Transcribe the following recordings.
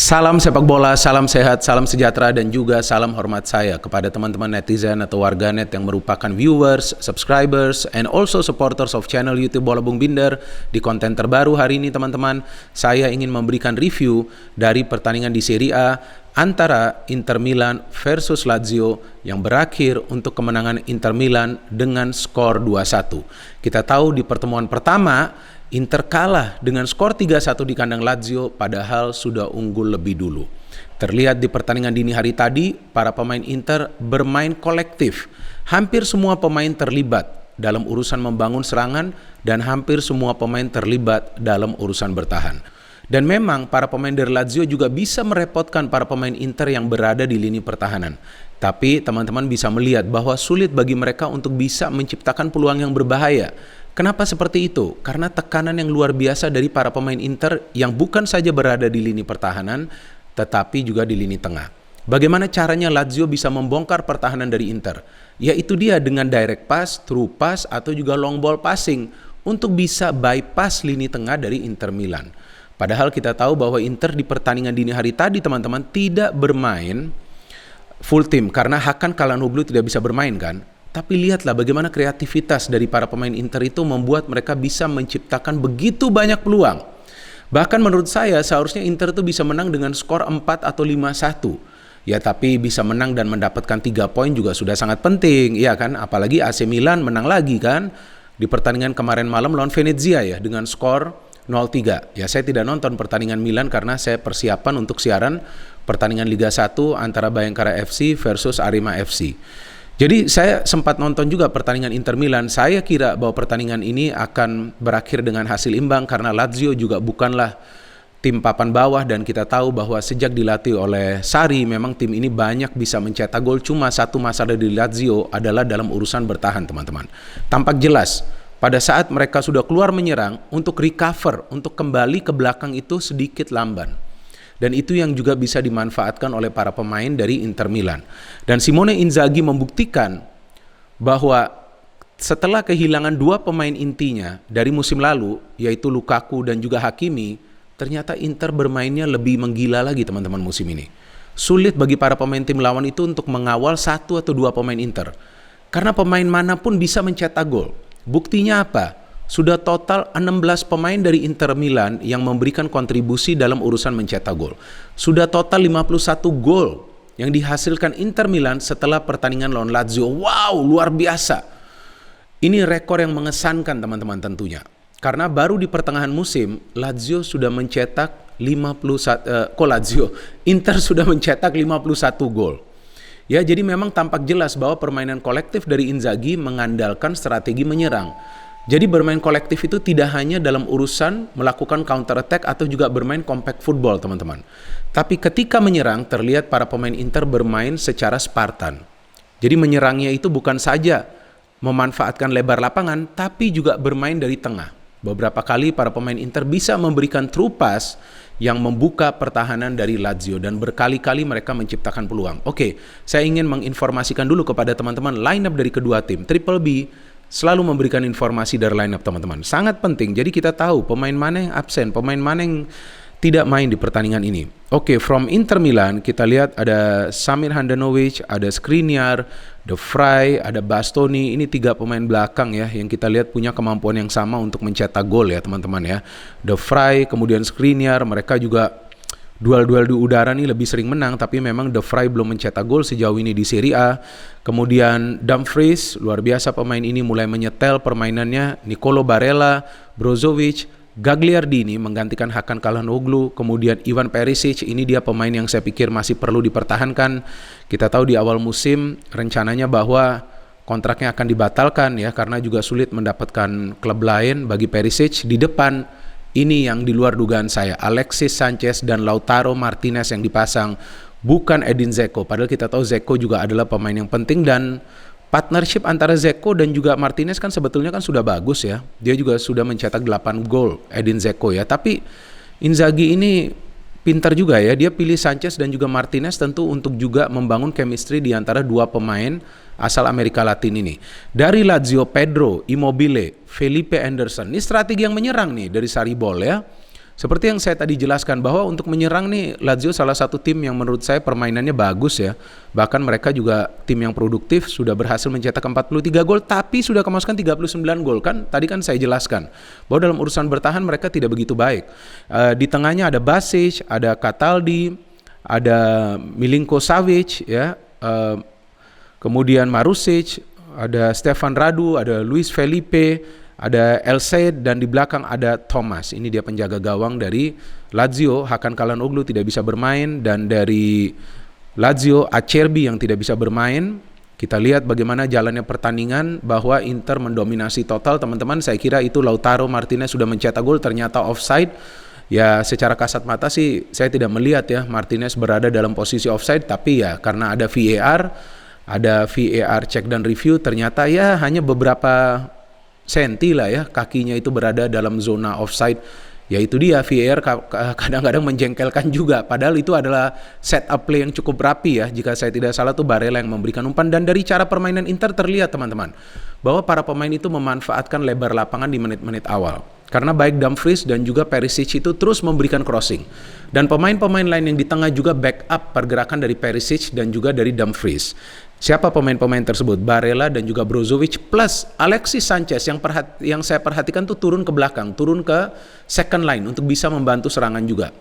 Salam sepak bola, salam sehat, salam sejahtera, dan juga salam hormat saya kepada teman-teman netizen atau warganet yang merupakan viewers, subscribers, and also supporters of channel YouTube Bola Bung Binder. Di konten terbaru hari ini teman-teman, saya ingin memberikan review dari pertandingan di Serie A antara Inter Milan versus Lazio yang berakhir untuk kemenangan Inter Milan dengan skor 2-1. Kita tahu di pertemuan pertama Inter kalah dengan skor 3-1 di kandang Lazio padahal sudah unggul lebih dulu. Terlihat di pertandingan dini hari tadi, para pemain Inter bermain kolektif. Hampir semua pemain terlibat dalam urusan membangun serangan dan hampir semua pemain terlibat dalam urusan bertahan. Dan memang para pemain dari Lazio juga bisa merepotkan para pemain Inter yang berada di lini pertahanan. Tapi teman-teman bisa melihat bahwa sulit bagi mereka untuk bisa menciptakan peluang yang berbahaya. Kenapa seperti itu? Karena tekanan yang luar biasa dari para pemain Inter yang bukan saja berada di lini pertahanan, tetapi juga di lini tengah. Bagaimana caranya Lazio bisa membongkar pertahanan dari Inter? Yaitu dia dengan direct pass, through pass, atau juga long ball passing untuk bisa bypass lini tengah dari Inter Milan. Padahal kita tahu bahwa Inter di pertandingan dini hari tadi teman-teman tidak bermain full team karena Hakan Çalhanoğlu tidak bisa bermain kan. Tapi lihatlah bagaimana kreativitas dari para pemain Inter itu membuat mereka bisa menciptakan begitu banyak peluang. Bahkan menurut saya seharusnya Inter itu bisa menang dengan skor 4 atau 5-1. Ya tapi bisa menang dan mendapatkan 3 poin juga sudah sangat penting, ya kan? Apalagi AC Milan menang lagi kan di pertandingan kemarin malam lawan Venezia ya dengan skor 0-3. Ya saya tidak nonton pertandingan Milan karena saya persiapan untuk siaran pertandingan Liga 1 antara Bayangkara FC versus Arema FC. Jadi saya sempat nonton juga pertandingan Inter Milan. Saya kira bahwa pertandingan ini akan berakhir dengan hasil imbang karena Lazio juga bukanlah tim papan bawah dan kita tahu bahwa sejak dilatih oleh Sarri memang tim ini banyak bisa mencetak gol. Cuma satu masalah di Lazio adalah dalam urusan bertahan teman-teman. Tampak jelas pada saat mereka sudah keluar menyerang untuk recover, untuk kembali ke belakang itu sedikit lamban. Dan itu yang juga bisa dimanfaatkan oleh para pemain dari Inter Milan. Dan Simone Inzaghi membuktikan bahwa setelah kehilangan dua pemain intinya dari musim lalu, yaitu Lukaku dan juga Hakimi, ternyata Inter bermainnya lebih menggila lagi teman-teman musim ini. Sulit bagi para pemain tim lawan itu untuk mengawal satu atau dua pemain Inter. Karena pemain manapun bisa mencetak gol. Buktinya apa? Sudah total 16 pemain dari Inter Milan yang memberikan kontribusi dalam urusan mencetak gol. Sudah total 51 gol yang dihasilkan Inter Milan setelah pertandingan lawan Lazio. Wow, luar biasa. Ini rekor yang mengesankan teman-teman tentunya. Karena baru di pertengahan musim, Lazio sudah mencetak 51 Inter sudah mencetak 51 gol. Ya, jadi memang tampak jelas bahwa permainan kolektif dari Inzaghi mengandalkan strategi menyerang. Jadi bermain kolektif itu tidak hanya dalam urusan melakukan counter attack atau juga bermain compact football teman-teman. Tapi ketika menyerang terlihat para pemain Inter bermain secara Spartan. Jadi menyerangnya itu bukan saja memanfaatkan lebar lapangan tapi juga bermain dari tengah. Beberapa kali para pemain Inter bisa memberikan through pass yang membuka pertahanan dari Lazio dan berkali-kali mereka menciptakan peluang. Oke, saya ingin menginformasikan dulu kepada teman-teman line up dari kedua tim. Triple B selalu memberikan informasi dari line up teman-teman. Sangat penting. Jadi kita tahu pemain mana yang absen, pemain mana yang tidak main di pertandingan ini. Oke, from Inter Milan kita lihat ada Samir Handanovic, ada Skriniar, De Vrij, ada Bastoni. Ini 3 pemain belakang ya yang kita lihat punya kemampuan yang sama untuk mencetak gol ya teman-teman ya. De Vrij, kemudian Skriniar, mereka juga duel-duel di udara nih lebih sering menang, tapi memang De Vrij belum mencetak gol sejauh ini di Serie A. Kemudian Dumfries, luar biasa pemain ini mulai menyetel permainannya. Nicolo Barella, Brozovic, Gagliardini menggantikan Hakan Çalhanoğlu, kemudian Ivan Perisic, ini dia pemain yang saya pikir masih perlu dipertahankan. Kita tahu di awal musim rencananya bahwa kontraknya akan dibatalkan ya karena juga sulit mendapatkan klub lain bagi Perisic. Di depan ini yang di luar dugaan saya, Alexis Sanchez dan Lautaro Martinez yang dipasang, bukan Edin Dzeko. Padahal kita tahu Dzeko juga adalah pemain yang penting dan partnership antara Dzeko dan juga Martinez kan sebetulnya kan sudah bagus ya. Dia juga sudah mencetak 8 gol Edin Dzeko ya. Tapi Inzaghi ini pintar juga ya. Dia pilih Sanchez dan juga Martinez tentu untuk juga membangun chemistry di antara dua pemain asal Amerika Latin ini. Dari Lazio, Pedro, Immobile, Felipe Anderson. Ini strategi yang menyerang nih dari Sarri Ball ya. Seperti yang saya tadi jelaskan bahwa untuk menyerang nih Lazio salah satu tim yang menurut saya permainannya bagus ya. Bahkan mereka juga tim yang produktif, sudah berhasil mencetak 43 gol tapi sudah kemasukan 39 gol kan. Tadi kan saya jelaskan bahwa dalam urusan bertahan mereka tidak begitu baik. Di tengahnya ada Basic, ada Cataldi, ada Milinko Savic ya. Kemudian Marusic, ada Stefan Radu, ada Luis Felipe, ada El Said, dan di belakang ada Thomas. Ini dia penjaga gawang dari Lazio. Hakan Çalhanoğlu tidak bisa bermain, dan dari Lazio Acerbi yang tidak bisa bermain. Kita lihat bagaimana jalannya pertandingan, bahwa Inter mendominasi total teman-teman. Saya kira itu Lautaro Martinez sudah mencetak gol, ternyata offside. Ya secara kasat mata sih saya tidak melihat ya Martinez berada dalam posisi offside, tapi ya karena ada VAR cek dan review, ternyata ya hanya beberapa senti lah ya kakinya itu berada dalam zona offside. Yaitu dia VAR kadang-kadang menjengkelkan juga, padahal itu adalah setup play yang cukup rapi ya. Jika saya tidak salah tuh Barella yang memberikan umpan, dan dari cara permainan Inter terlihat teman-teman bahwa para pemain itu memanfaatkan lebar lapangan di menit-menit awal. Karena baik Dumfries dan juga Perisic itu terus memberikan crossing. Dan pemain-pemain lain yang di tengah juga backup pergerakan dari Perisic dan juga dari Dumfries. Siapa pemain-pemain tersebut? Barella dan juga Brozovic plus Alexis Sanchez yang saya perhatikan tuh turun ke belakang, turun ke second line untuk bisa membantu serangan juga.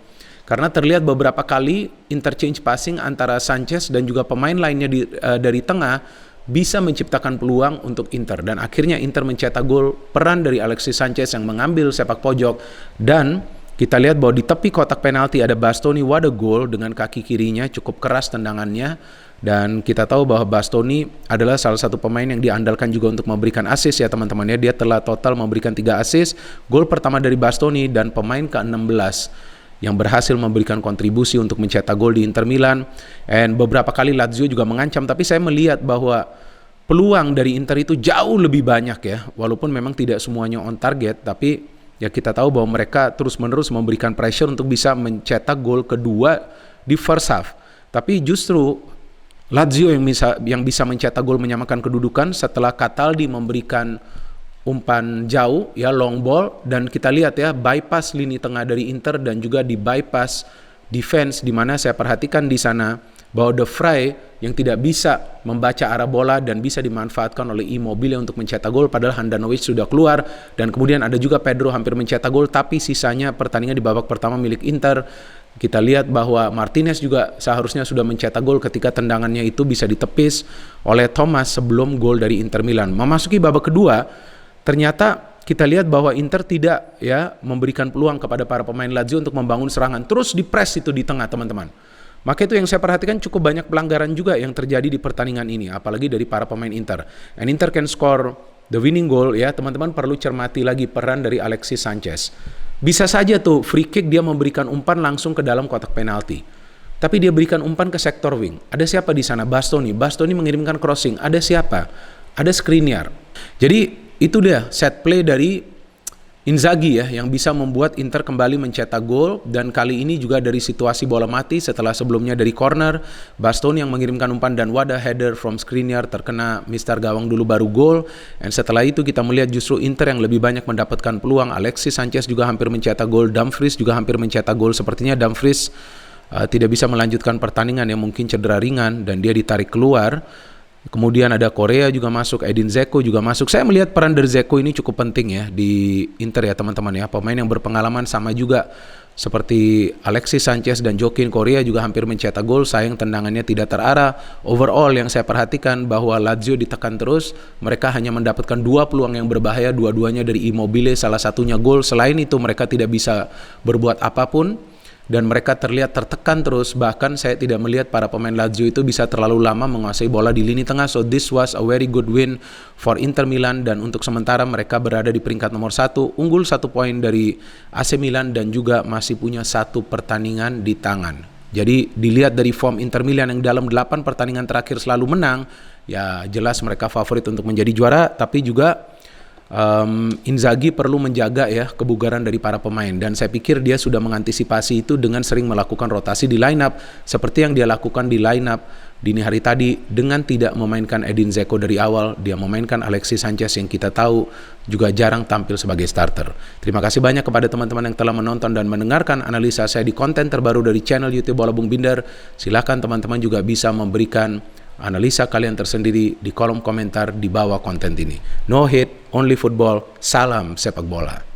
Karena terlihat beberapa kali interchange passing antara Sanchez dan juga pemain lainnya dari tengah bisa menciptakan peluang untuk Inter, dan akhirnya Inter mencetak gol. Peran dari Alexis Sanchez yang mengambil sepak pojok, dan kita lihat bahwa di tepi kotak penalti ada Bastoni. What a goal, dengan kaki kirinya cukup keras tendangannya. Dan kita tahu bahwa Bastoni adalah salah satu pemain yang diandalkan juga untuk memberikan assist ya teman-teman ya. Dia telah total memberikan 3 assist. Gol pertama dari Bastoni, dan pemain ke-16 yang berhasil memberikan kontribusi untuk mencetak gol di Inter Milan. And beberapa kali Lazio juga mengancam, tapi saya melihat bahwa peluang dari Inter itu jauh lebih banyak ya. Walaupun memang tidak semuanya on target, tapi ya kita tahu bahwa mereka terus-menerus memberikan pressure untuk bisa mencetak gol kedua di first half. Tapi justru Lazio yang bisa mencetak gol menyamakan kedudukan setelah Cataldi memberikan umpan jauh ya, long ball, dan kita lihat ya bypass lini tengah dari Inter dan juga di bypass defense, di mana saya perhatikan di sana bahwa De Vrij yang tidak bisa membaca arah bola dan bisa dimanfaatkan oleh Immobile untuk mencetak gol, padahal Handanovic sudah keluar. Dan kemudian ada juga Pedro hampir mencetak gol, tapi sisanya pertandingan di babak pertama milik Inter. Kita lihat bahwa Martinez juga seharusnya sudah mencetak gol ketika tendangannya itu bisa ditepis oleh Thomas sebelum gol dari Inter Milan. Memasuki babak kedua, ternyata kita lihat bahwa Inter tidak ya memberikan peluang kepada para pemain Lazio untuk membangun serangan. Terus di-press itu di tengah teman-teman. Maka itu yang saya perhatikan, cukup banyak pelanggaran juga yang terjadi di pertandingan ini, apalagi dari para pemain Inter. And Inter can score the winning goal ya, teman-teman perlu cermati lagi peran dari Alexis Sanchez. Bisa saja tuh free kick dia memberikan umpan langsung ke dalam kotak penalti, tapi dia berikan umpan ke sektor wing. Ada siapa di sana? Bastoni mengirimkan crossing. Ada siapa? Ada Skriniar. Jadi itu dia set play dari Inzaghi ya, yang bisa membuat Inter kembali mencetak gol. Dan kali ini juga dari situasi bola mati, setelah sebelumnya dari corner, Bastoni yang mengirimkan umpan dan wadah header from Skriniar terkena mister gawang dulu baru gol. Dan setelah itu kita melihat justru Inter yang lebih banyak mendapatkan peluang. Alexis Sanchez juga hampir mencetak gol, Dumfries juga hampir mencetak gol. Sepertinya Dumfries tidak bisa melanjutkan pertandingan, yang mungkin cedera ringan dan dia ditarik keluar. Kemudian ada Korea juga masuk, Edin Dzeko juga masuk. Saya melihat peran dari Dzeko ini cukup penting ya di Inter ya teman-teman ya. Pemain yang berpengalaman, sama juga seperti Alexis Sanchez dan Joaquin Korea juga hampir mencetak gol. Sayang tendangannya tidak terarah. Overall yang saya perhatikan bahwa Lazio ditekan terus. Mereka hanya mendapatkan 2 peluang yang berbahaya, dua-duanya dari Immobile, salah satunya gol. Selain itu mereka tidak bisa berbuat apapun. Dan mereka terlihat tertekan terus. Bahkan saya tidak melihat para pemain Lazio itu bisa terlalu lama menguasai bola di lini tengah. So this was a very good win for Inter Milan. Dan untuk sementara mereka berada di peringkat nomor 1, unggul 1 poin dari AC Milan, dan juga masih punya 1 pertandingan di tangan. Jadi dilihat dari form Inter Milan yang dalam 8 pertandingan terakhir selalu menang, ya jelas mereka favorit untuk menjadi juara. Tapi juga Inzaghi perlu menjaga ya kebugaran dari para pemain, dan saya pikir dia sudah mengantisipasi itu dengan sering melakukan rotasi di line up seperti yang dia lakukan di line up dini hari tadi dengan tidak memainkan Edin Dzeko dari awal, dia memainkan Alexis Sanchez yang kita tahu juga jarang tampil sebagai starter. Terima kasih banyak kepada teman-teman yang telah menonton dan mendengarkan analisa saya di konten terbaru dari channel YouTube Bola Bung Binder. Silahkan teman-teman juga bisa memberikan analisa kalian tersendiri di kolom komentar di bawah konten ini. No hate, only football. Salam sepak bola.